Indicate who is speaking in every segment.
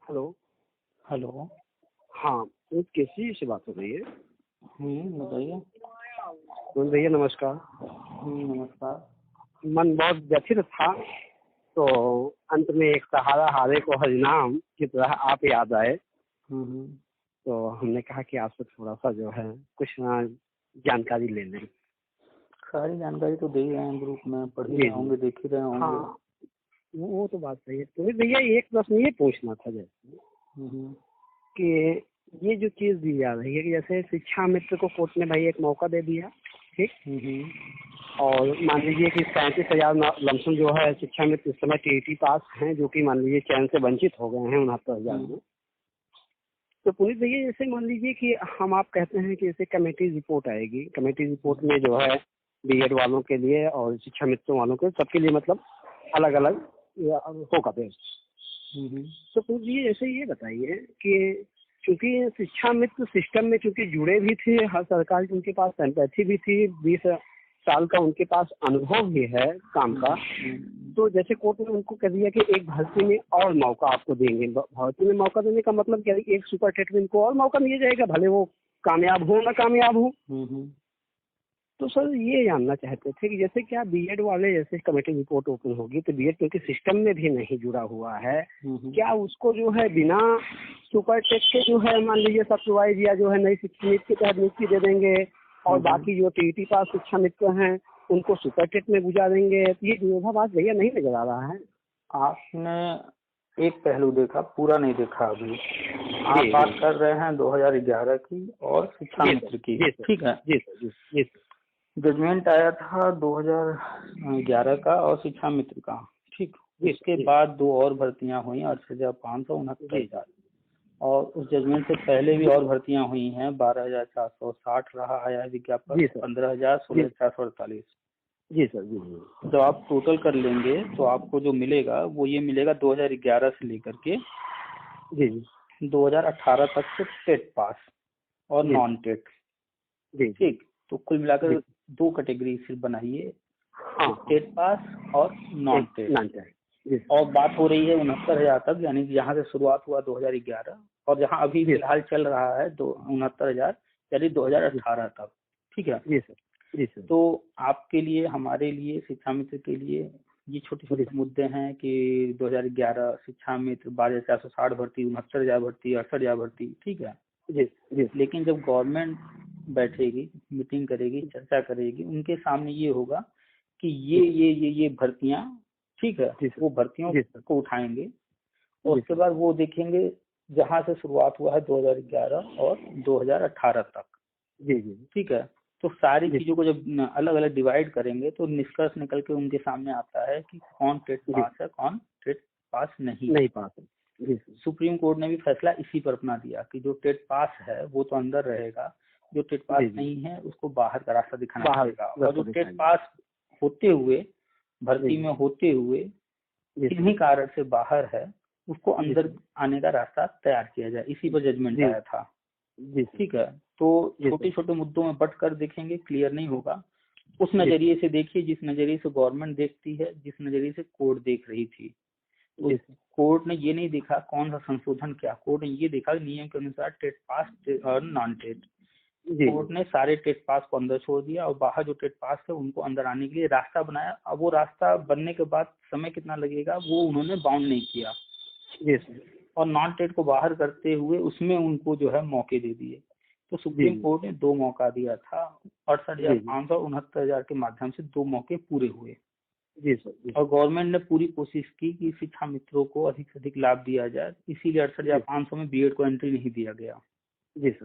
Speaker 1: Hello.
Speaker 2: Hello.
Speaker 1: हाँ, वो केसी से बात हो रही है?
Speaker 2: बताइए।
Speaker 1: भैया नमस्कार।
Speaker 2: नमस्कार।
Speaker 1: मन बहुत व्यथित था, तो अंत में एक सहारा हारे को हरिनाम की तरह आप याद आए। तो हमने कहा कि आपसे थोड़ा सा जो है कुछ जानकारी ले लें।
Speaker 2: सारी जानकारी तो दे ही रहे हैं, ग्रुप में पढ़ ही
Speaker 1: जी
Speaker 2: रहे
Speaker 1: जी।
Speaker 2: होंगे, देख ही रहे होंगे।
Speaker 1: हाँ, वो तो बात सही है। तो भैया एक प्रश्न ये पूछना था जैसे कि ये जो चीज दी जा रही है कि जैसे शिक्षा मित्र को कोर्ट ने भाई एक मौका दे दिया, ठीक, और मान लीजिए कि 37,000 लमसम जो है शिक्षा मित्र इस समय टीईटी पास हैं, जो कि मान लीजिए चयन से वंचित हो गए हैं 69,000 में। तो पुलिस भैया जैसे मान लीजिए कि हम आप कहते हैं कि जैसे कमेटी रिपोर्ट आएगी, कमेटी रिपोर्ट में जो है बीएड वालों के लिए और शिक्षा मित्रों वालों के सबके लिए मतलब अलग अलग होगा बेस्ट। तो पुलिस जी जैसे ये बताइए कि क्योंकि शिक्षा मित्र सिस्टम में चूंकि जुड़े भी थे, हर सरकार की उनके पास एम्पैथी भी थी, 20 साल का उनके पास अनुभव भी है काम का, तो जैसे कोर्ट ने उनको कह दिया कि एक भर्ती में और मौका आपको देंगे। भर्ती में मौका देने का मतलब क्या है? एक सुपर टेट में इनको और मौका दिया जाएगा, भले वो कामयाब हो ना कामयाब हो। तो सर ये जानना चाहते थे कि जैसे क्या बीएड वाले जैसे कमेटी रिपोर्ट ओपन होगी तो बीएड क्योंकि सिस्टम में भी नहीं जुड़ा हुआ है, क्या उसको जो है बिना सुपर टेट के जो है मान लीजिए सब्सिडाइज या जो है नई शिक्षा नीति के तहत नियुक्ति दे देंगे और बाकी जो टीईटी पास शिक्षा मित्र हैं उनको सुपर टेट में गुजारेंगे? तो ये विरोधाभास भैया नहीं नजर आ रहा है?
Speaker 2: आपने एक पहलू देखा, पूरा नहीं देखा अभी। आप बात कर रहे हैं 2011 की और शिक्षा मित्र की, ठीक है?
Speaker 1: जी सर, जी सर।
Speaker 2: जजमेंट आया था 2011 का और शिक्षा मित्र का, ठीक। इसके बाद दो और भर्तियां हुई, 68,500, 69,000, और उस जजमेंट से पहले भी और भर्तियां हुई हैं। 12,460 रहा आया विज्ञापन, 15,000, 16,448।
Speaker 1: जी सर, जी।
Speaker 2: जब आप टोटल कर लेंगे तो आपको जो मिलेगा वो ये मिलेगा 2011 से लेकर के
Speaker 1: जी
Speaker 2: 2018 तक के टेट पास और नॉन टेट, ठीक। तो कुल मिलाकर दो कैटेगरी सिर्फ बनाइए, टेट पास और नॉन टेट। और बात हो रही है 69,000 तक, यानी यहाँ से शुरुआत हुआ 2011 और जहाँ अभी फिलहाल चल रहा है 69,000 यानी 2018 तक, ठीक है?
Speaker 1: जी सर।
Speaker 2: तो आपके लिए, हमारे लिए, शिक्षा मित्र के लिए ये छोटे छोटे मुद्दे हैं कि 2011 शिक्षा मित्र 12,460 भर्ती, 69,000 भर्ती, 68,000 भर्ती, ठीक है?
Speaker 1: जी।
Speaker 2: लेकिन जब गवर्नमेंट बैठेगी, मीटिंग करेगी, चर्चा करेगी, उनके सामने ये होगा कि ये भर्तियां, ठीक है, वो भर्तियों को उठाएंगे और उसके बाद वो देखेंगे जहां से शुरुआत हुआ है 2011 और 2018 तक,
Speaker 1: जी,
Speaker 2: ठीक है? तो सारी चीजों को जब अलग अलग डिवाइड करेंगे तो निष्कर्ष निकल के उनके सामने आता है कि कौन टेट पास है, कौन टेट पास नहीं पास है। सुप्रीम कोर्ट ने भी फैसला इसी पर अपना दिया कि जो टेट पास है वो तो अंदर रहेगा, जो टेट पास नहीं है उसको बाहर का रास्ता दिखाना पड़ेगा, और जो टेट पास होते हुए, भर्ती में होते हुए किन्हीं कारण से बाहर है उसको अंदर आने का रास्ता तैयार किया जाए। इसी पर जजमेंट आया था, ठीक है? तो छोटे छोटे मुद्दों में बट कर देखेंगे, क्लियर नहीं होगा। उस नजरिए से देखिए जिस नजरिए से गवर्नमेंट देखती है, जिस नजरिए से कोर्ट देख रही थी। तो कोर्ट ने ये नहीं देखा कौन सा संशोधन क्या, कोर्ट ने ये देखा नियम के अनुसार टेट पास और नॉन टेट। कोर्ट ने सारे टेट पास को अंदर छोड़ दिया और बाहर जो टेट पास है उनको अंदर आने के लिए रास्ता बनाया। अब वो रास्ता बनने के बाद समय कितना लगेगा वो उन्होंने बाउंड नहीं किया, और नॉन टेट को बाहर करते हुए उसमें उनको जो है मौके दे दिए। तो सुप्रीम कोर्ट ने 2 मौका दिया था, 68,500 और 69,000 के माध्यम से 2 मौके पूरे हुए। और गवर्नमेंट ने पूरी कोशिश की कि शिक्षा मित्रों को अधिक से अधिक लाभ दिया जाए, इसीलिए 68,500 में बीएड को एंट्री नहीं दिया गया,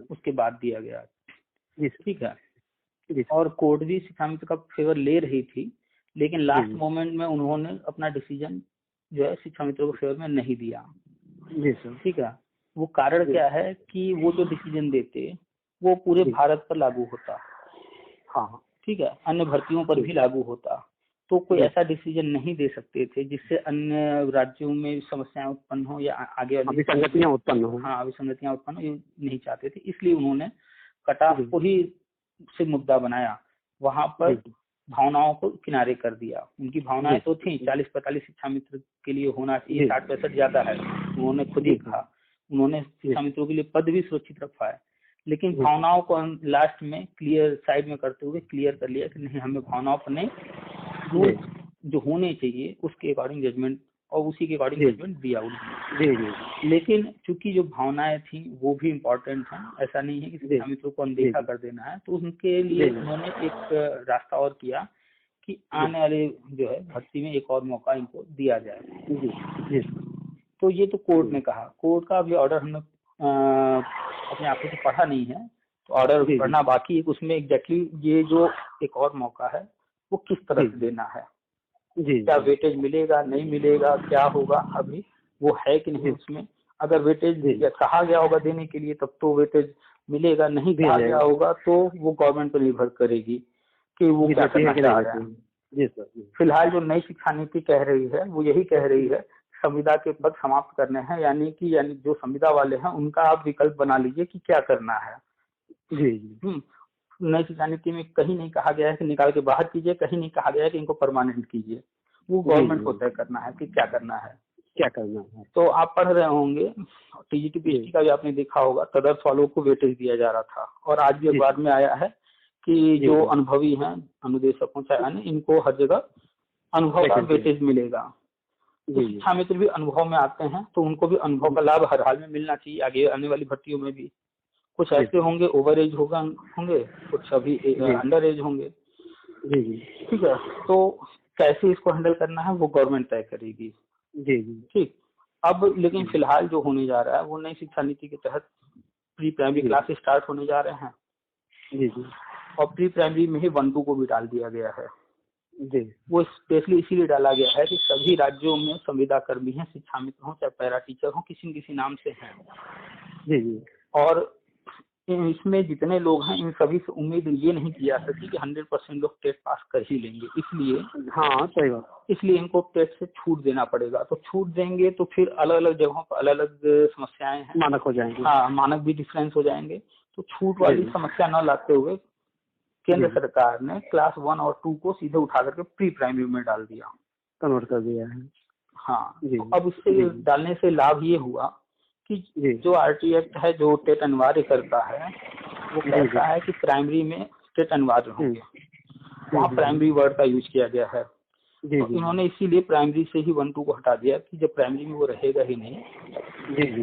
Speaker 2: उसके बाद दिया गया, ठीक है? और कोर्ट भी शिक्षा मित्र का फेवर ले रही थी, लेकिन लास्ट मोमेंट में उन्होंने अपना डिसीजन जो है शिक्षा मित्रों को फेवर में नहीं दिया, ठीक है? वो कारण क्या है कि वो जो डिसीजन देते वो पूरे भारत पर लागू होता, ठीक है, अन्य भर्तियों पर भी लागू होता। तो कोई ऐसा डिसीजन नहीं दे सकते थे जिससे अन्य राज्यों में समस्याएं उत्पन्न हो या आगे
Speaker 1: अभिसंगतियां उत्पन्न हो।
Speaker 2: हाँ, अभिसंगतियां उत्पन्न हो, ये नहीं चाहते थे। इसलिए उन्होंने कट ऑफ को ही से मुद्दा बनाया, वहां पर भावनाओं को किनारे कर दिया। उनकी भावनाएं तो थी 40-45 शिक्षा मित्र के लिए होना चाहिए, 60-65 ज्यादा है, उन्होंने खुद ही कहा, उन्होंने शिक्षा मित्रों के लिए पद भी सुरक्षित रखा है, लेकिन भावनाओं को लास्ट में क्लियर साइड में करते हुए क्लियर कर लिया कि नहीं, हमें भावनाओं पर नहीं, रूल जो होने चाहिए उसके अकॉर्डिंग जजमेंट, और उसी के अकॉर्डिंग जजमेंट दिया उन्होंने। लेकिन चूंकि जो भावनाएं थी वो भी इम्पोर्टेंट हैं, ऐसा नहीं है कि शिक्षा मित्रों को अनदेखा कर देना है, तो उनके लिए उन्होंने एक रास्ता और किया कि आने वाले जो है भर्ती में एक और मौका इनको दिया जाए। तो ये तो कोर्ट ने कहा, कोर्ट का अभी ऑर्डर हमने अपने आंखों से पढ़ा नहीं है, तो ऑर्डर पढ़ना बाकी है, उसमें एग्जैक्टली ये जो एक और मौका है वो किस तरह से देना है, क्या वेटेज मिलेगा नहीं मिलेगा, क्या होगा, अभी वो है कि नहीं उसमें। अगर वेटेज कहा गया होगा देने के लिए तब तो वेटेज मिलेगा, नहीं कहा गया होगा तो वो गवर्नमेंट पर निर्भर करेगी कि वो क्या करना चाह रहे हैं। फिलहाल जो नई शिक्षा नीति कह रही है वो यही कह रही है संविदा के पद समाप्त करने हैं, यानी जो संविदा वाले हैं उनका आप विकल्प बना लीजिए कि क्या करना है। नई शिक्षा नीति में कहीं नहीं कहा गया है कि निकाल के बाहर कीजिए, कहीं नहीं कहा गया है कि इनको परमानेंट कीजिए, वो गवर्नमेंट को तय करना है कि क्या करना है। तो आप पढ़ रहे होंगे टीजीटी पीएचडी का भी आपने देखा होगा, तदर्थ वालों को वेटेज दिया जा रहा था, और आज भी अखबार में आया है कि जो अनुभवी हैं अनुदेशकों चाहे अन्य, इनको हर जगह अनुभव का वेटेज मिलेगा। तो शिक्षा मित्र भी अनुभव में आते हैं तो उनको भी अनुभव का लाभ हर हाल में मिलना चाहिए, आगे आने वाली भर्तियों में भी। कुछ ऐसे होंगे ओवर एज होंगे, कुछ अभी अंडर एज होंगे, ठीक है। तो कैसे इसको हैंडल करना है वो गवर्नमेंट तय करेगी। ठीक। अब लेकिन फिलहाल जो होने जा रहा है वो नई शिक्षा नीति के तहत प्री प्राइमरी क्लासेस स्टार्ट होने जा रहे हैं, और प्री प्राइमरी में ही 1-2 को भी डाल दिया गया है। वो स्पेशली इसीलिए डाला गया है कि सभी राज्यों में संविदा कर्मी हैं, शिक्षा मित्र हों चाहे पैरा टीचर हों, किसी न किसी नाम से हैं। और इसमें जितने लोग हैं इन सभी से उम्मीद ये नहीं की जा सकती कि 100% लोग टेट पास कर ही लेंगे, इसलिए सही बात, इसलिए इनको टेट से छूट देना पड़ेगा। तो छूट देंगे तो फिर अलग अलग जगहों पर अलग अलग समस्याएं हैं, मानक हो जाएंगे। हाँ, मानक भी डिफरेंस हो जाएंगे। तो छूट वाली समस्या न लाते हुए केंद्र सरकार ने क्लास 1 और 2 को सीधे उठा करके प्री प्राइमरी में डाल दिया, कन्वर्ट कर दिया है। हाँ, तो अब इससे डालने से लाभ ये हुआ कि जो आरटी एक्ट है जो टेट अनिवार्य करता है वो कहता है कि प्राइमरी में टेट अनिवार्य होंगे, वहाँ प्राइमरी वर्ड का यूज किया गया है। तो इन्होंने इसीलिए प्राइमरी से ही 1-2 को हटा दिया कि जब प्राइमरी में वो रहेगा ही नहीं,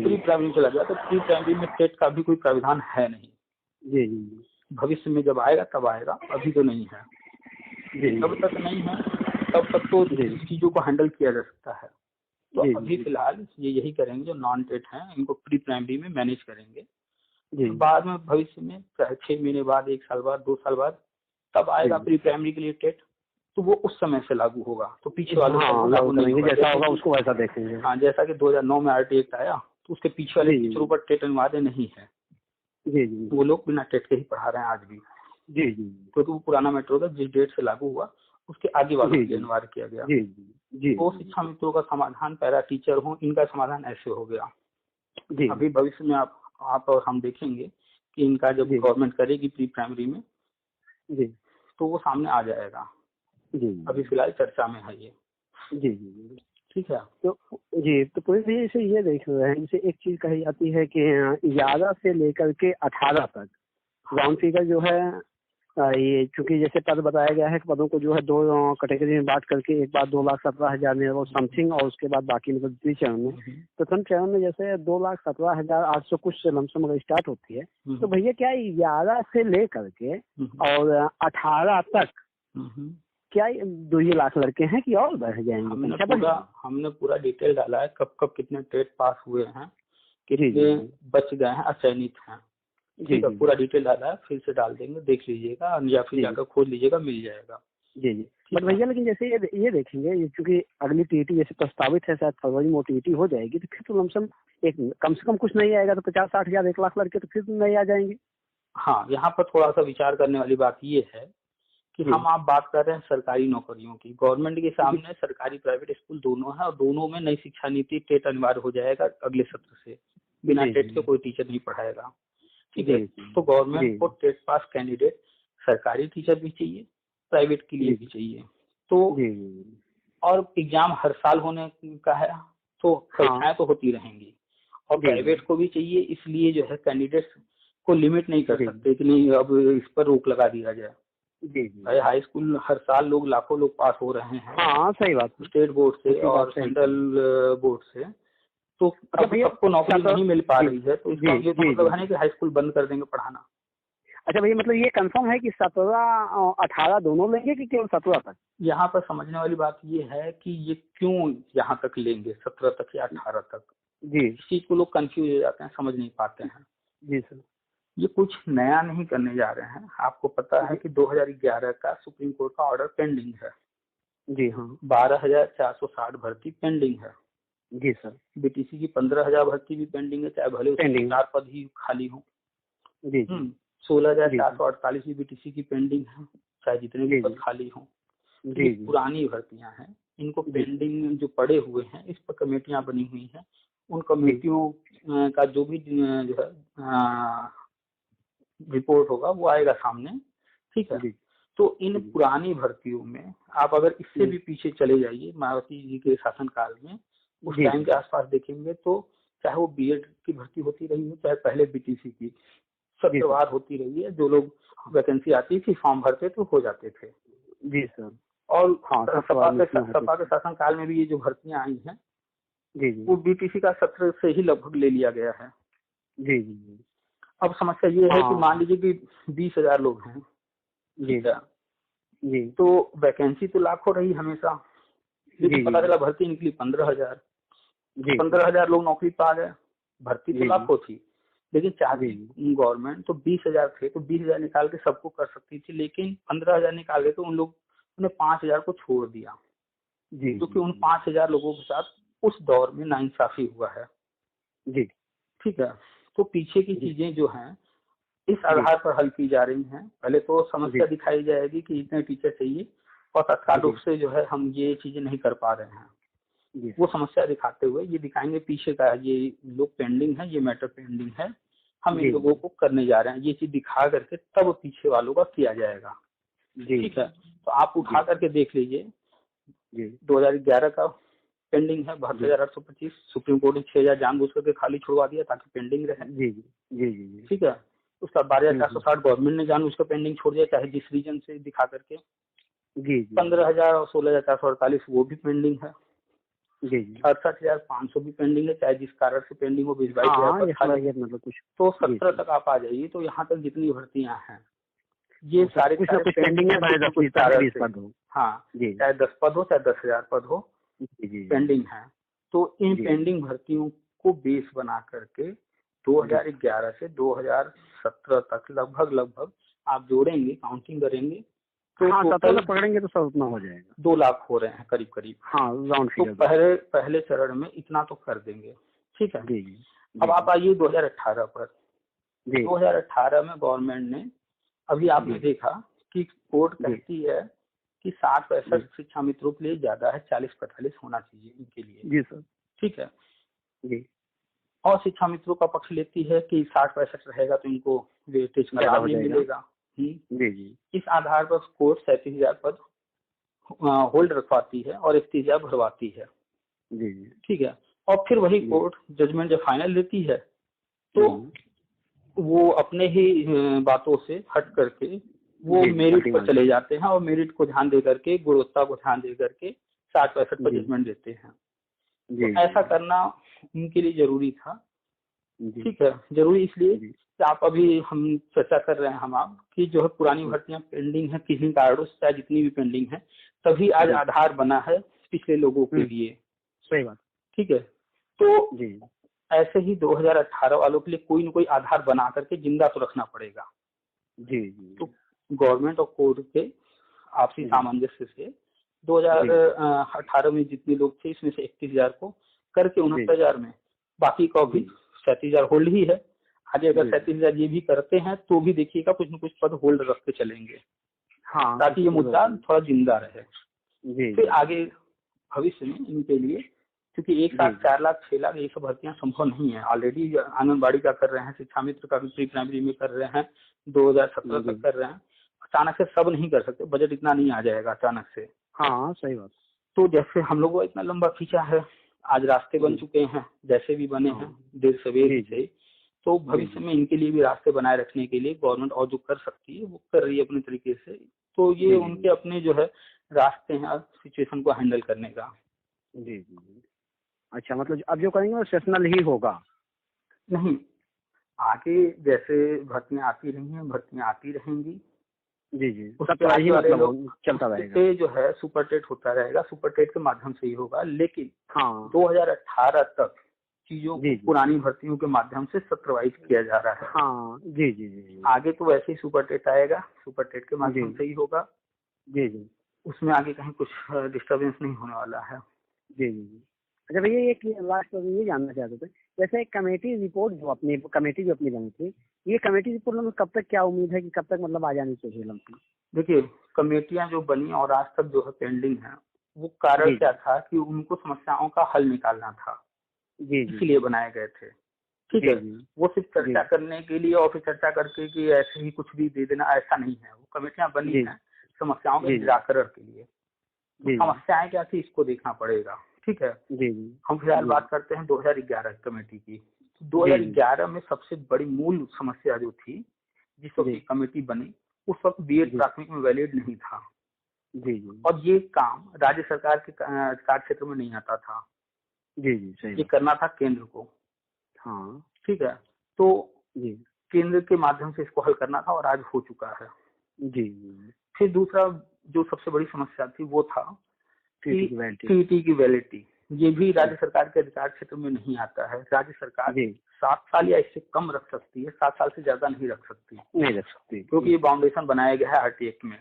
Speaker 2: प्री प्राइमरी चला गया, तो प्री प्राइमरी में टेट का भी कोई प्राविधान है नहीं। भविष्य में जब आएगा तब आएगा, अभी तो नहीं है। जब तक नहीं है तब तक तो चीजों को हैंडल किया जा सकता है। तो अभी फिलहाल ये यही करेंगे, जो नॉन टेट हैं इनको प्री प्राइमरी में मैनेज करेंगे। बाद में भविष्य में 6 महीने बाद, 1 साल बाद, 2 साल बाद तब आएगा प्री प्राइमरी के लिए टेट, तो वो उस समय से लागू होगा। तो पीछे वाले लागू नहीं होगा, जैसा होगा उसको वैसा देखेंगे। हाँ, जैसा कि 2009 में आरटी एक्ट आया तो उसके पीछे वाले टीचरों पर टेट अनिवार्य नहीं है। वो लोग बिना टेट के ही पढ़ा रहे हैं आज भी। क्योंकि वो पुराना मेट्रो का जिस डेट से लागू हुआ उसके आगे वाले अनिवार्य किया गया। तो शिक्षा मित्रों का समाधान, पैरा टीचर हो, इनका समाधान ऐसे हो गया। अभी भविष्य में आप और हम देखेंगे कि इनका जब गवर्नमेंट करेगी प्री प्राइमरी में तो वो सामने आ जाएगा। अभी फिलहाल चर्चा में है ये। ठीक है। तो पुलिस भी इसे ये देख रहे हैं, इसे एक चीज कही जाती है कि 11 से लेकर के 18 तक राउंड फिगर जो है, ये चूंकि जैसे पद बताया गया है कि पदों को जो है 2 कैटेगरी में बांट करके एक बार 2,17,000 में वो समथिंग, और उसके बाद बाकी मतलब द्वितीय चरण में। प्रथम चरण में जैसे 2,17,800 कुछ से लमसम अगर स्टार्ट होती है, तो भैया क्या 11 से लेकर के और 18 तक क्या 2 लाख लड़के हैं कि और बढ़ जाएंगे? हमने पूरा डिटेल डाला है, कब कब कितने टेट पास हुए हैं, कितने बच गए हैं, अचयनित हैं। ठीक है, पूरा डिटेल डाला है, फिर से डाल देंगे, देख लीजिएगा या फिर जाकर खोज लीजिएगा, मिल जाएगा। बट भैया लेकिन जैसे ये देखेंगे, क्योंकि अगली टीईटी जैसे प्रस्तावित है, शायद फरवरी में टीईटी हो जाएगी, तो फिर तो लमसम एक कम से कम कुछ नहीं आएगा, तो 50-60 हजार 1 लाख लड़के तो फिर नहीं आ जाएंगे। हाँ, यहाँ पर थोड़ा सा विचार करने वाली बात ये है कि आप बात कर रहे हैं सरकारी नौकरियों की। गवर्नमेंट के सामने सरकारी प्राइवेट स्कूल दोनों है, और दोनों में नई शिक्षा नीति टेट अनिवार्य हो जाएगा अगले सत्र से। बिना टेट के कोई टीचर नहीं पढ़ाएगा। ठीक है, तो गवर्नमेंट को टेट पास कैंडिडेट सरकारी टीचर भी चाहिए, प्राइवेट के लिए भी चाहिए। तो और एग्जाम हर साल होने का है, तो परीक्षाएं तो होती रहेंगी, और प्राइवेट को भी चाहिए, इसलिए जो है कैंडिडेट्स को लिमिट नहीं कर सकते कि नहीं अब इस पर रोक लगा दिया जाए। भाई हाई स्कूल हर साल लोग लाखों लोग पास हो रहे हैं।
Speaker 1: हाँ सही बात,
Speaker 2: स्टेट बोर्ड से और सेंट्रल बोर्ड से, तो अब सबको नौकरी नहीं मिल पा रही है, तो इसका ये मतलब है नहीं कि हाई स्कूल बंद कर देंगे पढ़ाना।
Speaker 1: अच्छा भैया, मतलब ये कंफर्म है कि 17-18 दोनों लेंगे कि केवल 17 तक?
Speaker 2: यहाँ पर समझने वाली बात ये है कि ये क्यों यहाँ तक लेंगे, 17 तक या 18 तक।
Speaker 1: जी,
Speaker 2: इस चीज को लोग कंफ्यूज हो जाते हैं, समझ नहीं पाते हैं।
Speaker 1: जी सर।
Speaker 2: ये कुछ नया नहीं करने जा रहे हैं। आपको पता है कि 2011 का सुप्रीम कोर्ट का ऑर्डर पेंडिंग है।
Speaker 1: जी हाँ।
Speaker 2: 12,460 भर्ती पेंडिंग है।
Speaker 1: जी सर।
Speaker 2: बीटीसी की 15,000 भर्ती भी पेंडिंग है, चाहे भले उसमें 4 पद ही खाली हो।
Speaker 1: जी।
Speaker 2: 16,448 भी बीटीसी की पेंडिंग है, चाहे जितने भी पद खाली हों। ये पुरानी भर्तियां हैं, इनको पेंडिंग जो पड़े हुए हैं, इस पर कमेटियां बनी हुई हैं। उन कमेटियों का जो भी जो है रिपोर्ट होगा वो आएगा सामने, ठीक है। तो इन पुरानी भर्तियों में आप अगर इससे भी पीछे चले जाइए, मायावती जी के शासनकाल में उस टाइम के आसपास देखेंगे तो चाहे वो बीएड की भर्ती होती रही है, चाहे पहले बीटीसी की, सत्यवार होती रही है। जो लोग वैकेंसी आती थी फॉर्म भरते तो हो जाते थे।
Speaker 1: जी सर।
Speaker 2: और सपा के शासनकाल में भी ये जो भर्तियां आई हैं, वो बीटीसी का सत्र से ही लगभग ले लिया गया है।
Speaker 1: जी जी।
Speaker 2: अब समस्या ये है कि मान लीजिए कि 20,000 लोग हैं, ठीक है जी, तो वैकेंसी तो लाखों रही हमेशा, लेकिन पता चला भर्ती निकली 15,000। 15,000 लोग नौकरी पा गए, भर्ती तो लाखों थी, लेकिन चाहती गवर्नमेंट तो 20,000 थे, तो 20,000 निकाल के सबको कर सकती थी, लेकिन 15,000 निकाल के तो उन लोग ने 5,000 को छोड़ दिया, क्योंकि उन 5,000 लोगों के साथ उस दौर में नाइंसाफी हुआ है। जी ठीक है। तो पीछे की चीजें जो हैं इस आधार पर हल की जा रही हैं। पहले तो समस्या दिखाई जाएगी कि इतने टीचर चाहिए और तत्काल रूप से जो है हम ये चीजें नहीं कर पा रहे हैं, वो समस्या दिखाते हुए ये दिखाएंगे पीछे का ये लोग पेंडिंग है, ये मैटर पेंडिंग है, हम इन लोगों को करने जा रहे हैं। ये चीज दिखा करके तब पीछे वालों का किया जाएगा। ठीक है। तो आप उठा करके देख लीजिए, 2011 का पेंडिंग है 72,825, सुप्रीम कोर्ट ने 6,000 जानबूझ करके खाली छुड़वा दिया ताकि पेंडिंग रहे। जी जी जी जी। ठीक है। उसका 12,460 गवर्नमेंट ने जानबूझ कर पेंडिंग छोड़ दिया, चाहे जिस रीजन से दिखा करके। जी। 15,000 और 16,448 वो भी पेंडिंग है। जी। 68,500 भी पेंडिंग है, चाहे जिस कारण से पेंडिंग हो, 22,000 मतलब कुछ। तो 17 तक आप आ जाइए, तो यहाँ तक जितनी भर्तियां हैं ये सारे कुछ पेंडिंग है, चाहे 10 पद हो। हाँ, चाहे 10 पद हो, चाहे 10,000 पद हो, पेंडिंग है। तो इन पेंडिंग भर्तियों को बेस बना करके 2011 से 2017 तक लगभग आप जोड़ेंगे, काउंटिंग करेंगे तो हाँ, 17 पकड़ेंगे तो सब उतना हो जाएगा। 2 लाख हो रहे हैं करीब करीब। हाँ, राउंड फिगर। तो पहले चरण में इतना तो कर देंगे। ठीक है। जी। अब आप आइए 2018 पर। 2018 में गवर्नमेंट ने, अभी आपने देखा कि कोर्ट कहती है कि 60-65 शिक्षा मित्रों के लिए ज्यादा है, 40-45 होना चाहिए इनके लिए। जी सर। ठीक है जी। और शिक्षा मित्रों का पक्ष लेती है कि 60-65 रहेगा तो इनको वेटेज का लाभ नहीं मिलेगा। जी जी। इस आधार पर कोर्ट 37,000 पद होल्ड रखवाती है और 31,000 भरवाती है। जी जी। ठीक है। और फिर वही कोर्ट जजमेंट जब फाइनल देती है तो वो अपने ही बातों से हट करके वो मेरिट पर चले जाते हैं और मेरिट को ध्यान दे करके, गुणवत्ता को ध्यान दे करके 60-65 पर जजमेंट देते हैं। तो ऐसा करना उनके लिए जरूरी था। ठीक है। जरूरी इसलिए कि आप अभी हम चर्चा कर रहे हैं हम आप कि जो है पुरानी भर्तियां पेंडिंग है किसी कारणों से, चाहे जितनी भी पेंडिंग है, तभी आज आधार बना है पिछले लोगों के लिए। सही बात। ठीक है। तो ऐसे ही 2018 वालों के लिए कोई न कोई आधार बना करके जिंदा तो रखना पड़ेगा। जी जी। तो गवर्नमेंट और कोर्ट के आपसी सामंजस्य से 2018 में जितने लोग थे इसमें से 31,000 को करके 69,000 में, बाकी का भी 37,000 होल्ड ही है। आगे अगर 37,000 ये भी करते हैं तो भी देखिएगा कुछ न कुछ पद होल्ड रख के चलेंगे। हाँ, ताकि ये मुद्दा थोड़ा जिंदा रहे। जी। फिर आगे भविष्य में इनके लिए, क्योंकि एक साथ 4 लाख 6 लाख ये सब भर्तियां संभव नहीं है। ऑलरेडी आंगनबाड़ी का कर रहे हैं, शिक्षा मित्र का भी प्री प्राइमरी में कर रहे हैं, 2017 तक कर रहे हैं। अचानक से सब नहीं कर सकते, बजट इतना नहीं आ जाएगा अचानक से। हाँ सही बात। तो जैसे हम लोगों को इतना लंबा खींचा है, आज रास्ते बन चुके हैं, जैसे भी बने हैं देर सवेर से, तो भविष्य में इनके लिए भी रास्ते बनाए रखने के लिए गवर्नमेंट और जो कर सकती है वो कर रही है अपने तरीके से। तो ये उनके अपने जो है रास्ते हैं सिचुएशन को हैंडल करने का।
Speaker 1: जी जी। अच्छा, मतलब अब जो करेंगे वो सेशनल ही होगा?
Speaker 2: नहीं, आगे जैसे भर्तियां आती रही हैं, भर्तियां आती रहेंगी।
Speaker 1: जी जी, ही मतलब चलता रहेगा।
Speaker 2: जो है सुपर टेट होता रहेगा, सुपर टेट के माध्यम से ही होगा, लेकिन
Speaker 1: हाँ
Speaker 2: 2018 तक चीजों को पुरानी भर्तियों के माध्यम से सत्रवाइज किया जा रहा है।
Speaker 1: हाँ जी जी जी।
Speaker 2: आगे तो वैसे ही सुपर टेट आएगा, सुपर टेट के माध्यम से ही होगा।
Speaker 1: जी जी,
Speaker 2: उसमें आगे कहीं कुछ डिस्टर्बेंस नहीं होने वाला है।
Speaker 1: जी जी। अच्छा भैया, एक लास्ट ये जानना चाहते थे, जैसे कमेटी रिपोर्ट जो अपनी बनी थी, ये कमेटी रिपोर्ट में कब तक क्या उम्मीद है कि कब तक मतलब आ जानी चाहिए लमसम?
Speaker 2: देखिए, कमेटियां जो बनी और आज तक जो है पेंडिंग है, वो कारण क्या था कि उनको समस्याओं का हल निकालना था, इसलिए बनाए गए थे। ठीक है, वो सिर्फ चर्चा करने के लिए और फिर चर्चा करके कि ऐसे ही कुछ भी दे देना, ऐसा नहीं है। वो कमेटियां बनी हैं समस्याओं के निराकरण के लिए। तो समस्याएं क्या थी इसको देखना पड़ेगा। ठीक है, हम फिलहाल बात करते हैं 2011 कमेटी की। 2011 में सबसे बड़ी मूल समस्या जो थी, जिस वक्त कमेटी बनी, उस वक्त बीएड प्राथमिक में वैलिड नहीं था। और ये काम राज्य सरकार के कार्य क्षेत्र में नहीं आता था। सही। ये करना था केंद्र को।
Speaker 1: हाँ
Speaker 2: ठीक है, तो केंद्र के माध्यम से इसको हल करना था और आज हो चुका है। फिर दूसरा जो सबसे बड़ी समस्या थी वो था टीईटी की वैलिडिटी। ये भी राज्य सरकार के अधिकार क्षेत्र में नहीं आता है। राज्य सरकार 7 साल या इससे कम रख सकती है, 7 साल से ज्यादा नहीं रख सकती, क्योंकि ये बाउंडेशन बनाया गया है आरटी एक्ट में।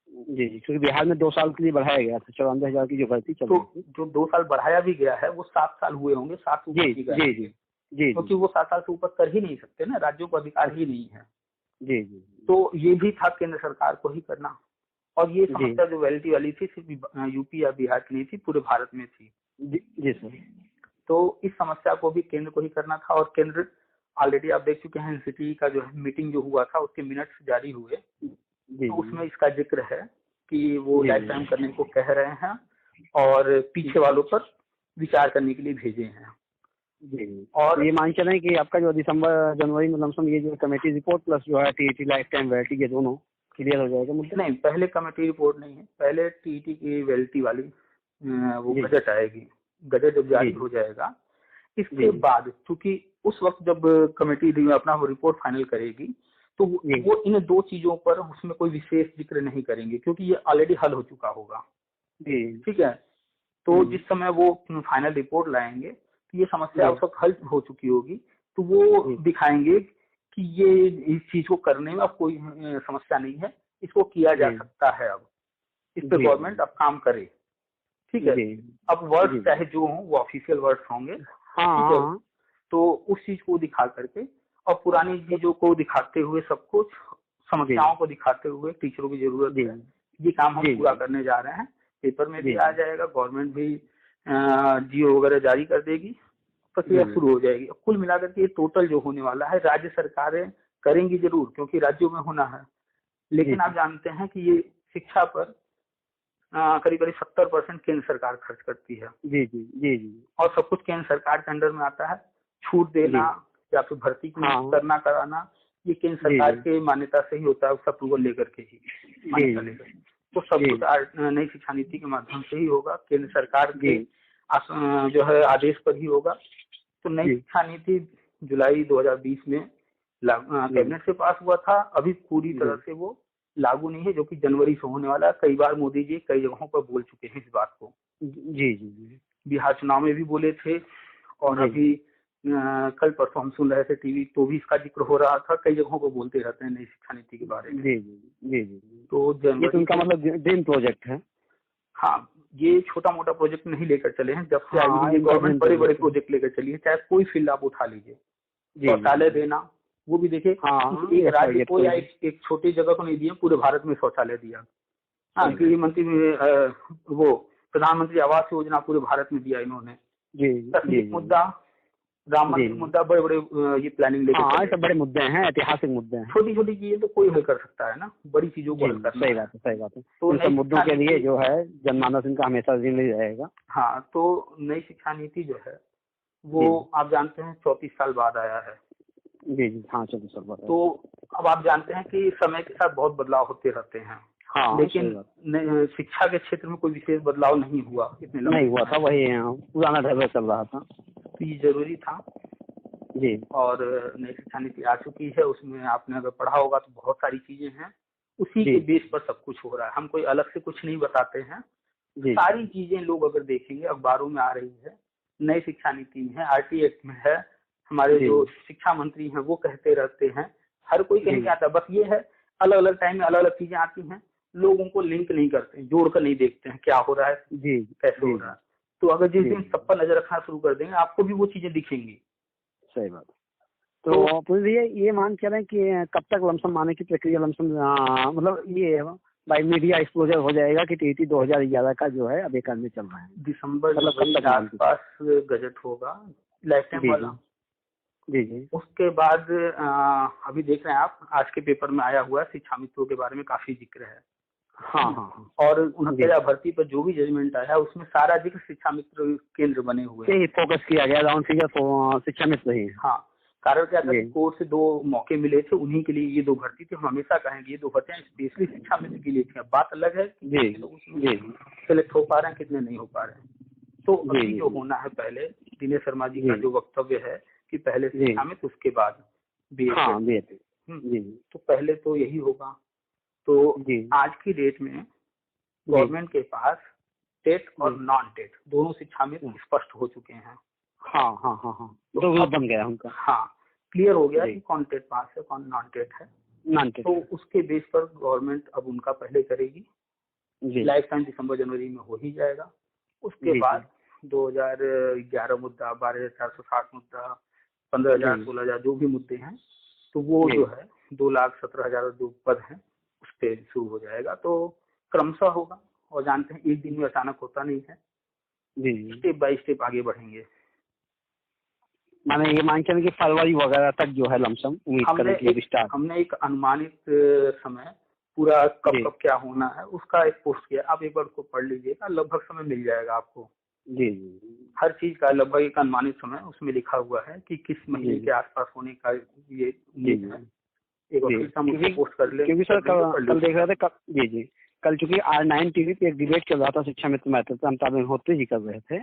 Speaker 1: जी, क्योंकि बिहार में 2 साल के लिए बढ़ाया गया था, 54,000 की जो भर्ती चल रही थी।
Speaker 2: जो 2 साल बढ़ाया भी गया है वो 7 साल हुए होंगे, 7 से ऊपर की गई। क्योंकि वो 7 साल से ऊपर कर ही नहीं सकते ना, राज्यों को अधिकार ही नहीं है। तो ये भी था केंद्र सरकार को ही करना। और ये समस्या जो वैलिडिटी वाली थी सिर्फ यूपी या बिहार की नहीं थी, पूरे भारत में थी।
Speaker 1: जी सर।
Speaker 2: तो इस समस्या को भी केंद्र को ही करना था। और केंद्र ऑलरेडी आप देख चुके हैं, एनसीटी का जो है मीटिंग जो हुआ था उसके मिनट्स जारी हुए, तो उसमें इसका जिक्र है कि वो लाइफ टाइम करने को कह रहे हैं और पीछे वालों पर विचार करने के लिए भेजे हैं।
Speaker 1: और ये मान चलें कि आपका जो दिसंबर जनवरी में लमसम ये जो कमेटी रिपोर्ट प्लस जो है टीईटी लाइफ टाइम वैलिडिटी, ये दोनों क्लियर हो जाएगा मुद्दा?
Speaker 2: नहीं, पहले कमेटी रिपोर्ट नहीं है, पहले टीईटी की वैलिडिटी वाली वो गजट आएगी। गजट जब जारी हो जाएगा इसके बाद, क्योंकि उस वक्त जब कमेटी अपना वो रिपोर्ट फाइनल करेगी तो वो इन 2 चीजों पर उसमें कोई विशेष जिक्र नहीं करेंगे, क्योंकि ये ऑलरेडी हल हो चुका होगा। ठीक है, तो जिस समय वो फाइनल रिपोर्ट लाएंगे तो ये समस्या उस वक्त हल हो चुकी होगी, तो वो दिखाएंगे कि ये इस चीज को करने में अब कोई समस्या नहीं है, इसको किया जा सकता है। अब इस पे गवर्नमेंट अब काम करे। ठीक है, अब वर्ड्स चाहे जो हों वो ऑफिशियल वर्ड्स होंगे। हाँ, तो उस चीज को दिखा करके और पुरानी चीजों को दिखाते हुए, सब कुछ समस्याओं को दिखाते हुए, टीचरों की जरूरत है, ये काम हम पूरा करने जा रहे हैं। पेपर में भी आ जाएगा, गवर्नमेंट भी जीओ वगैरह जारी कर देगी, प्रक्रिया शुरू हो जाएगी। कुल मिलाकर के टोटल जो होने वाला है, राज्य सरकारें करेंगी जरूर क्योंकि राज्यों में होना है, लेकिन आप जानते हैं कि ये शिक्षा पर करीब 70% केंद्र सरकार खर्च करती है। और सब कुछ केंद्र सरकार के अंडर में आता है। छूट देना या फिर भर्ती करना कराना, ये केंद्र सरकार के मान्यता से ही होता है, उसका अप्रूवल लेकर के ही मान्यता लेकर। तो सब कुछ नई शिक्षा नीति के माध्यम से ही होगा, केंद्र सरकार के जो है आदेश पर ही होगा। तो नई शिक्षा नीति जुलाई 2020 में कैबिनेट से पास हुआ था, अभी पूरी तरह से वो लागू नहीं है, जो कि जनवरी से होने वाला है। कई बार मोदी जी कई जगहों पर बोल चुके हैं इस बात को। बिहार चुनाव में भी बोले थे और अभी कल परसों हम सुन रहे थे टीवी, तो भी इसका जिक्र हो रहा था। कई जगहों पर बोलते रहते हैं नई शिक्षा नीति के बारे में। तो
Speaker 1: ये तो उनका मतलब ड्रीम प्रोजेक्ट है।
Speaker 2: हाँ, ये छोटा मोटा प्रोजेक्ट नहीं लेकर चले हैं, जब से आई गवर्नमेंट बड़े बड़े प्रोजेक्ट लेकर चली है। चाहे कोई फील्ड आप उठा लीजिए, शौचालय देना, वो भी देखिए एक राज्य को या एक छोटी जगह को नहीं दिया, पूरे भारत में शौचालय दिया। हाँ, गृहमंत्री वो प्रधानमंत्री आवास योजना पूरे भारत में दिया इन्होंने। मुद्दा राम मंदिर मुद्दा, बड़े बड़े ये प्लानिंग लेके,
Speaker 1: हाँ ये सब बड़े मुद्दे हैं, ऐतिहासिक मुद्दे हैं।
Speaker 2: छोटी छोटी चीजें तो कोई हल कर सकता है ना, बड़ी चीजों को हल करना।
Speaker 1: सही बात है, सही बात है।
Speaker 2: तो
Speaker 1: इन सब मुद्दों के लिए जो है जनमानस इनका हमेशा ऋणी रहेगा।
Speaker 2: हाँ, तो नई शिक्षा नीति जो है वो आप जानते हैं 34 साल बाद आया है।
Speaker 1: जी जी, हाँ 34 साल बाद।
Speaker 2: तो अब आप जानते हैं कि समय के साथ बहुत बदलाव होते रहते हैं।
Speaker 1: हाँ,
Speaker 2: लेकिन शिक्षा के क्षेत्र में कोई विशेष बदलाव नहीं हुआ, इतने
Speaker 1: नहीं हुआ था, वही पुराना ढर्रा चल रहा था।
Speaker 2: तो ये जरूरी था
Speaker 1: जी।
Speaker 2: और नई शिक्षा नीति आ चुकी है, उसमें आपने अगर पढ़ा होगा तो बहुत सारी चीजें हैं, उसी के बेस पर सब कुछ हो रहा है। हम कोई अलग से कुछ नहीं बताते हैं, सारी चीजें लोग अगर देखेंगे, अखबारों में आ रही है, नई शिक्षा नीति में है, आरटी एक्ट में है, हमारे जो शिक्षा मंत्री हैं वो कहते रहते हैं, हर कोई कहीं के आता है। बस ये है अलग अलग टाइम में अलग अलग चीजें आती हैं, लोगों को लिंक नहीं करते, जोड़ कर नहीं देखते हैं क्या हो रहा है, कैसे हो रहा है। तो अगर जिस दिन सब पर नजर रखना शुरू कर देंगे, आपको भी वो चीजें दिखेंगी।
Speaker 1: सही बात। तो भैया ये मान के रहे कि कब तक लमसम आने की प्रक्रिया, लमसम मतलब ये बाई मीडिया एक्सपोजर हो जाएगा कि टीटी 2011 का जो है अब एक आदमी चल रहा है,
Speaker 2: दिसंबर के आसपास गजट होगा, लाइफ टाइम वाला। जी। उसके बाद अभी देख रहे हैं आप, आज के पेपर में आया हुआ है, शिक्षा मित्रों के बारे में काफी जिक्र है। हाँ। और 69 भर्ती पर जो भी जजमेंट आया उसमें सारा जिक्र शिक्षा मित्र केंद्र बने हुए हैं,
Speaker 1: फोकस किया गया राउंड फिगर शिक्षा मित्र ही।
Speaker 2: हाँ, कारण क्या था कि कोर्ट से 2 मौके मिले थे, उन्हीं के लिए ये 2 भर्ती थी। हम हमेशा कहेंगे ये 2 भर्तियां स्पेशली शिक्षा मित्र के लिए थी। बात अलग है कि सेलेक्ट हो पा रहे हैं, कितने नहीं हो पा रहे हैं। तो अभी जो होना है, पहले दिनेश शर्मा जी का जो वक्तव्य है कि पहले शिक्षा मित्र उसके बाद बीएड। तो पहले तो यही होगा। तो आज की डेट में गवर्नमेंट के पास टेट और नॉन टेट दोनों शिक्षा मित्र स्पष्ट हो चुके हैं।
Speaker 1: हाँ, तो बन गया उनका।
Speaker 2: हाँ, क्लियर हो गया कि कौन टेट पास है, कौन नॉन टेट है। तो उसके बेस पर गवर्नमेंट अब उनका पहले करेगी, लाइफ टाइम दिसंबर जनवरी में हो ही जाएगा। उसके बाद 2011 मुद्दा, 12,460 मुद्दा, 15,000, 16,000 जो भी मुद्दे हैं, तो वो जो है 2,17,000 जो पद हैं उस पर शुरू हो जाएगा। तो क्रमशः होगा, और जानते हैं एक दिन में अचानक होता नहीं है, स्टेप बाय स्टेप आगे बढ़ेंगे।
Speaker 1: माने ये मान के कि फरवरी वगैरह तक जो है लमसम उम्मीद करें कि स्टार्ट।
Speaker 2: हमने एक अनुमानित समय पूरा कब क्या होना है उसका एक पोस्ट किया, आप एक बार उसको पढ़ लीजिएगा, लगभग समय मिल जाएगा आपको। जी, हर चीज का लगभग एक अनुमानित समय उसमें लिखा हुआ है कि किस महीने के आसपास होने का ये उम्मीद है। एक बार पोस्ट कर ले,
Speaker 1: क्योंकि सर कल देख रहे थे, कल चूंकि R9 टीवी पे एक डिबेट चल रहा था शिक्षा मित्र महत्व, अमिताभ होते जी कर रहे थे,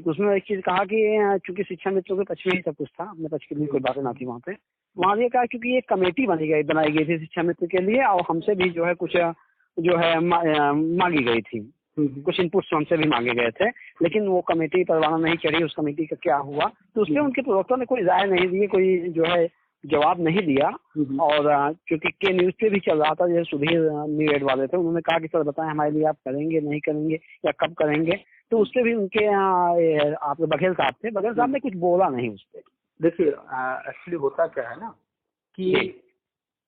Speaker 1: तो उसमें एक चीज कहा कि चूंकि शिक्षा मित्रों के पक्ष में ही सब कुछ था, अपने पक्ष के लिए कोई बातें ना थी वहाँ पे। वहाँ ये कहा क्योंकि एक कमेटी बनाई गई थी शिक्षा मित्र के लिए, और हमसे भी जो है कुछ जो है मांगी गई थी, कुछ इनपुट्स हमसे भी मांगे गए थे, लेकिन वो कमेटी परवाना नहीं चढ़ी। उस कमेटी का क्या हुआ, तो उसमें उनके प्रवक्ता ने कोई राय नहीं दी, कोई जो है जवाब नहीं दिया। और क्योंकि के न्यूज पे भी चल रहा था, जैसे सुधीर न्यू एड वाले थे, उन्होंने कहा कि सर बताएं हमारे लिए आप करेंगे नहीं करेंगे या कब करेंगे, तो उससे भी उनके आप बघेल साहब थे, बघेल साहब ने कुछ बोला नहीं उस पर।
Speaker 2: देखिए एक्चुअली होता क्या है ना कि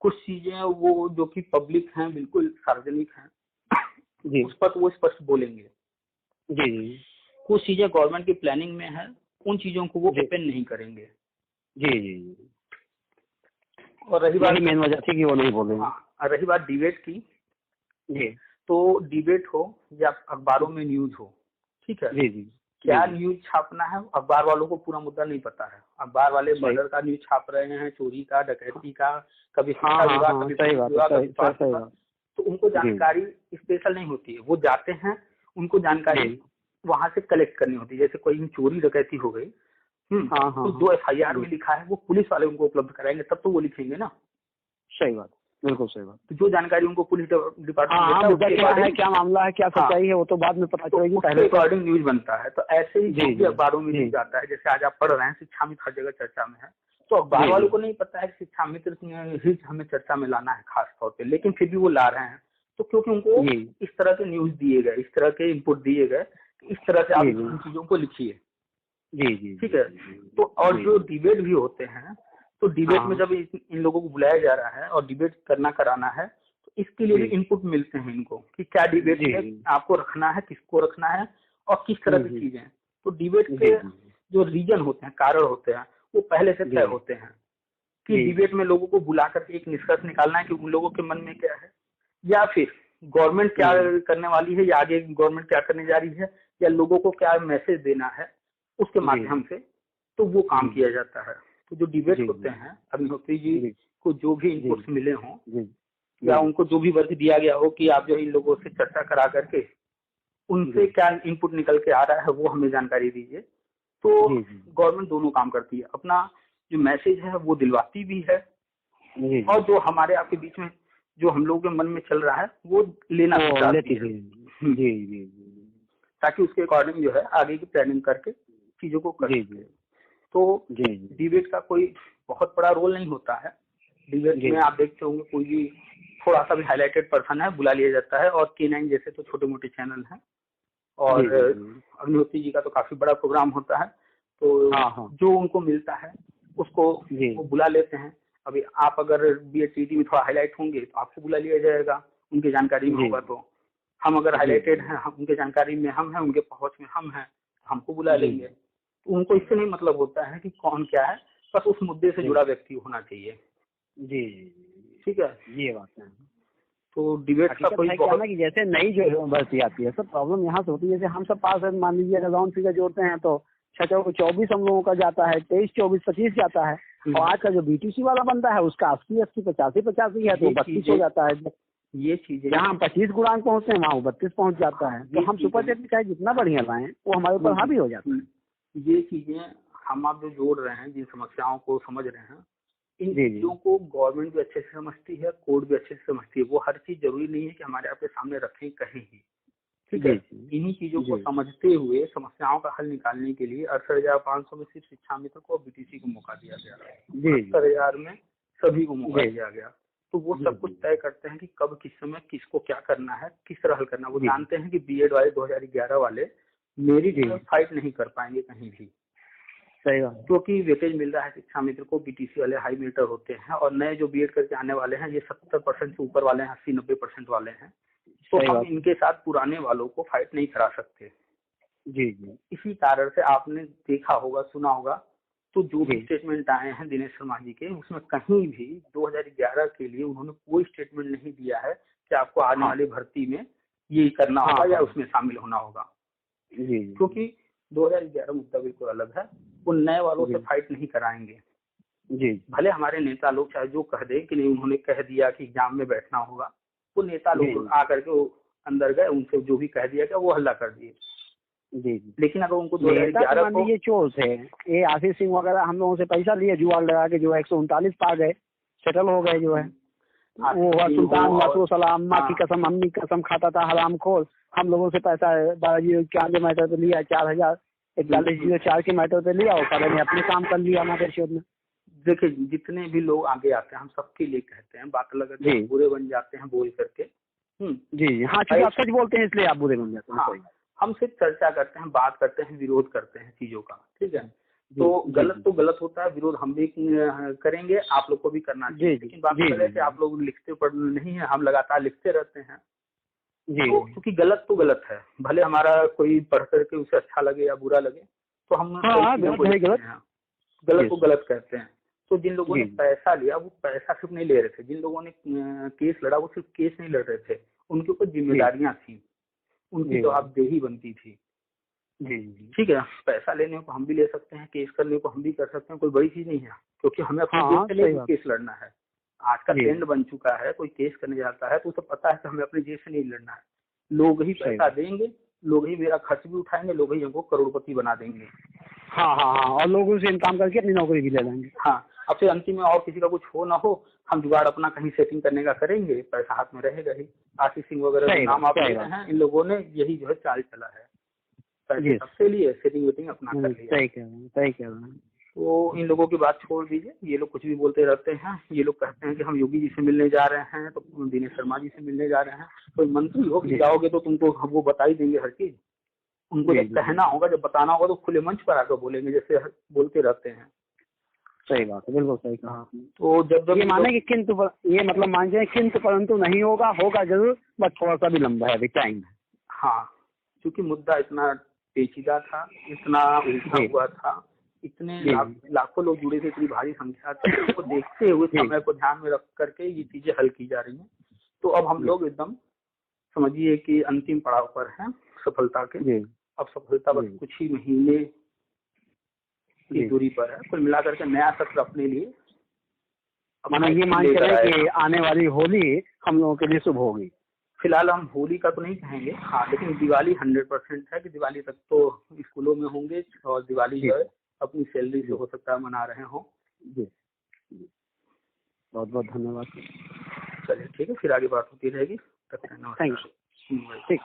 Speaker 2: कुछ चीजें वो जो कि पब्लिक हैं, बिल्कुल सार्वजनिक हैं, उस पर वो स्पष्ट बोलेंगे। जी, कुछ चीजें गवर्नमेंट की प्लानिंग में है, उन चीजों को वो ओपन नहीं करेंगे। जी। और रही बात,
Speaker 1: मेन वजह थी कि वो नहीं बोलेंगे।
Speaker 2: हाँ, रही बात डिबेट की, तो डिबेट हो या अखबारों में न्यूज हो, ठीक है, क्या न्यूज छापना है, अखबार वालों को पूरा मुद्दा नहीं पता है। अखबार वाले मर्डर का न्यूज छाप रहे हैं, चोरी का, डकैती का, कभी शिक्षा विभाग, कभी तो उनको जानकारी स्पेशल नहीं होती है। वो जाते हैं, उनको जानकारी वहां से कलेक्ट करनी होती है। जैसे कोई चोरी डकैती हो गई, तो जो FIR में लिखा है वो पुलिस वाले उनको उपलब्ध कराएंगे, तब तो वो लिखेंगे ना।
Speaker 1: सही बात, बिल्कुल सही बात।
Speaker 2: तो जो जानकारी उनको पुलिस डिपार्टमेंट
Speaker 1: क्या मामला है, क्या सच्चाई है, वो तो बाद में पता चलेगी,
Speaker 2: पहले अकॉर्डिंग न्यूज बनता है। तो ऐसे ही जो भी अखबारों में न्यूज आता है, जैसे आज आप पढ़ रहे हैं शिक्षा मित्र हर जगह चर्चा में है, तो अखबार वालों को नहीं पता है कि शिक्षा मित्र ही हमें चर्चा में लाना है खास तौर पे, लेकिन फिर भी वो ला रहे हैं। तो क्योंकि उनको इस तरह के न्यूज दिए गए, इस तरह के इनपुट दिए गए, इस तरह से आप इन चीजों को लिखिए। जी, ठीक है। तो और जो डिबेट भी होते हैं, तो डिबेट में जब इन लोगों को बुलाया जा रहा है और डिबेट कराना है, तो इसके लिए भी इनपुट मिलते हैं इनको कि क्या डिबेट में आपको रखना है, किसको रखना है और किस तरह की चीजें। तो डिबेट के जो रीजन होते हैं, कारण होते हैं, वो पहले से तय होते हैं कि डिबेट में लोगों को बुला करके एक निष्कर्ष निकालना है कि उन लोगों के मन में क्या है, या फिर गवर्नमेंट क्या करने वाली है, या आगे गवर्नमेंट क्या करने जा रही है, या लोगों को क्या मैसेज देना है, उसके माध्यम से तो वो काम किया जाता है। तो जो डिबेट होते हैं, अग्निहोत्री जी को जो भी इनपुट्स मिले हों या उनको जो भी वर्क दिया गया हो कि आप जो इन लोगों से चर्चा करा करके उनसे क्या इनपुट निकल के आ रहा है वो हमें जानकारी दीजिए। तो गवर्नमेंट दोनों काम करती है, अपना जो मैसेज है वो दिलवाती भी है और जो हमारे आपके बीच में जो हम लोगों के मन में चल रहा है वो लेना चाहती है, ताकि उसके अकॉर्डिंग जो है आगे की प्लानिंग करके चीजों को कर सके। तो डिबेट का कोई बहुत बड़ा रोल नहीं होता है। डिबेट में आप देखते होंगे कोई भी थोड़ा सा भी हाईलाइटेड पर्सन है बुला लिया जाता है, और K9 जैसे तो छोटे मोटे चैनल हैं, और अग्निहोत्री जी का तो काफी बड़ा प्रोग्राम होता है, तो जो उनको मिलता है उसको वो बुला लेते हैं। अभी आप अगर BHTT में थोड़ा हाईलाइट होंगे तो आपको बुला लिया जाएगा, उनकी जानकारी में होगा। तो हम अगर हाईलाइटेड हैं, हम उनके जानकारी में हम हैं, उनके पहुंच में हम हैं, हमको बुला लेंगे। तो उनको इससे नहीं मतलब होता है कि कौन क्या है, बस उस मुद्दे से जुड़ा व्यक्ति होना चाहिए। ठीक है, ये बात है। तो डिबेट का कोई
Speaker 1: बहुत ना कि जैसे नई जो भर्ती आती है सब प्रॉब्लम यहाँ से होती है। जैसे हम सब पास है, मान लीजिए अगर राउंड फिगर जोड़ते हैं तो 24 हम लोगों का जाता है, 23, 24, 25 जाता है, और आज का जो BTC वाला बनता है उसका 80, 85 है, तो 32 हो जाता है।
Speaker 2: ये चीजें
Speaker 1: जहाँ हम 25 गुणांक पहुँचते हैं वहाँ 32 पहुँच जाता है। तो हम सुपर चैट चाहे जितना बढ़िया लाएं वो हमारे ऊपर हावी हो जाता है।
Speaker 2: ये चीजें हम आप जो जोड़ रहे हैं, जिन समस्याओं को समझ रहे हैं, इन चीजों को गवर्नमेंट भी अच्छे से समझती है, कोर्ट भी अच्छे से समझती है। वो हर चीज जरूरी नहीं है कि हमारे आपके सामने रखें कहीं ही। ठीक है, इन्हीं चीजों को समझते हुए समस्याओं का हल निकालने के लिए 68,500 में सिर्फ शिक्षा मित्र को BTC को मौका दिया गया, 70,000 में सभी को मौका दिया गया। तो वो सब कुछ तय करते हैं कि कब किस समय किसको क्या करना है, किस तरह हल करना। वो जानते हैं कि B.Ed वाले 2011 वाले मेरिट में फाइट नहीं कर पाएंगे कहीं भी,
Speaker 1: सही बात,
Speaker 2: क्योंकि वेटेज मिल रहा है शिक्षा मित्र को। BTC वाले हाई मेरिटर होते हैं, और नए जो B.Ed करके आने वाले हैं ये 70% से ऊपर वाले हैं, 80-90% वाले हैं। तो हम इनके साथ पुराने वालों को फाइट नहीं करा सकते। इसी कारण से आपने देखा होगा, सुना होगा, तो जो भी स्टेटमेंट आए हैं दिनेश शर्मा जी के, उसमें कहीं भी 2011 के लिए उन्होंने कोई स्टेटमेंट नहीं दिया है कि आपको आने वाली भर्ती में ये करना होगा या उसमें शामिल होना होगा। क्योंकि 2011 मुद्दा बिल्कुल अलग है। वो नए वालों से फाइट नहीं कराएंगे। भले हमारे नेता लोग चाहे जो कह दे कि नहीं, उन्होंने कह दिया कि एग्जाम में बैठना होगा, वो नेता लोग आकर के अंदर गए, उनसे जो भी कह दिया गया वो हल्ला कर दिए। लेकिन अगर उनको 2011 को
Speaker 1: ये चोर थे, ये आशीष सिंह वगैरह हम लोगों से पैसा लिए, जुआड़ लगा के जो है 139 पा गए, सेटल हो गए। जो है वो सुल्तान नासुर सलाम, अम्मा की कसम, अम्मी कसम खाता था हराम खोर, हम लोगों से पैसा 12,091 मैटर पे लिया, 4,041 के मैटर पे लिया, और सारे ने अपने काम कर लिया हमारे शोध में।
Speaker 2: देखिए, जितने भी लोग आगे आते हैं हम सबके लिए कहते हैं, बात अलग है, बुरे बन जाते हैं बोल करके।
Speaker 1: हाँ, आप सच बोलते हैं इसलिए आप बुरे बन जाते हैं।
Speaker 2: हम सिर्फ चर्चा करते हैं, बात करते हैं, विरोध करते हैं चीजों का। ठीक है, तो गलत तो गलत होता है, विरोध हम भी करेंगे, आप लोग को भी करना चाहिए। लेकिन बात है कि आप लोग लिखते पढ़ नहीं है, हम लगातार लिखते रहते हैं। तो क्योंकि गलत तो गलत है, भले हमारा कोई पढ़ करके उसे अच्छा लगे या बुरा लगे, तो हम गलत को गलत कहते हैं। तो जिन लोगों ने पैसा लिया वो पैसा सिर्फ नहीं ले रहे थे, जिन लोगों ने केस लड़ा वो सिर्फ केस नहीं लड़ रहे थे, उनके ऊपर जिम्मेदारियां थी, उनकी जवाबदेही बनती थी। ठीक है, पैसा लेने को हम भी ले सकते हैं, केस करने को हम भी कर सकते हैं, कोई बड़ी चीज नहीं है, क्योंकि हमें अपने देश के लिए केस लड़ना है। आज का ट्रेंड बन चुका है, कोई केस करने जाता है तो उसे पता है कि हमें अपने देश से नहीं लड़ना है, लोग ही पैसा देंगे, लोग ही मेरा खर्च भी उठाएंगे, लोग ही हमको करोड़पति बना देंगे।
Speaker 1: और लोगों से इनकम करके अपनी नौकरी भी ले लेंगे।
Speaker 2: अब फिर अंतिम में और किसी का कुछ हो ना हो, हम जुगाड़ अपना कहीं सेटिंग करने का करेंगे, पैसा हाथ में रहेगा ही। आशीष सिंह वगैरह नाम आप ले रहे हैं, इन लोगों ने यही जो है चाल चला है, पैसे सबसे लिए सेटिंग वेटिंग अपना कर लिया।
Speaker 1: सही कह रहे हैं।
Speaker 2: तो इन लोगों की बात छोड़ दीजिए, ये लोग कुछ भी बोलते रहते हैं। ये लोग कहते हैं कि हम योगी जी से मिलने जा रहे हैं, तो दिनेश शर्मा जी से मिलने जा रहे हैं। कोई मंत्री हो जाओगे तो तुमको वो बता ही देंगे हर चीज। उनको जब कहना होगा, जब बताना होगा, तो खुले मंच पर आकर बोलेंगे, जैसे बोलते रहते हैं।
Speaker 1: सही बात है, बिल्कुल सही कहा आपने।
Speaker 2: तो जब
Speaker 1: ये माने कि किंतु, ये मतलब मान जाए किंतु परंतु नहीं होगा, होगा जरूर, बट थोड़ा सा भी लंबा है, टाइम है।
Speaker 2: क्योंकि मुद्दा इतना पेचीदा था, इतना उलझा हुआ था, इतने लाखों लोग जुड़े थे, इतनी भारी संख्या थी, उनको देखते हुए समय को ध्यान में रख करके ये चीजें हल की जा रही हैं। तो अब हम लोग एकदम समझिए कि अंतिम पड़ाव पर हैं सफलता के। अब सफलता बस कुछ ही महीने की दूरी पर है। कुल मिलाकर के नया सत्र अपने लिए
Speaker 1: माना ये मान चले कि आने वाली होली हम लोगों के लिए शुभ होगी।
Speaker 2: फिलहाल हम होली का तो नहीं कहेंगे, हाँ, लेकिन दिवाली 100% है कि दिवाली तक तो स्कूलों में होंगे और दिवाली जो है अपनी सैलरी से हो सकता है मना रहे हों।
Speaker 1: जी, बहुत बहुत धन्यवाद।
Speaker 2: चलिए ठीक है, फिर आगे बात होती रहेगी।
Speaker 1: Thank you. ठीक।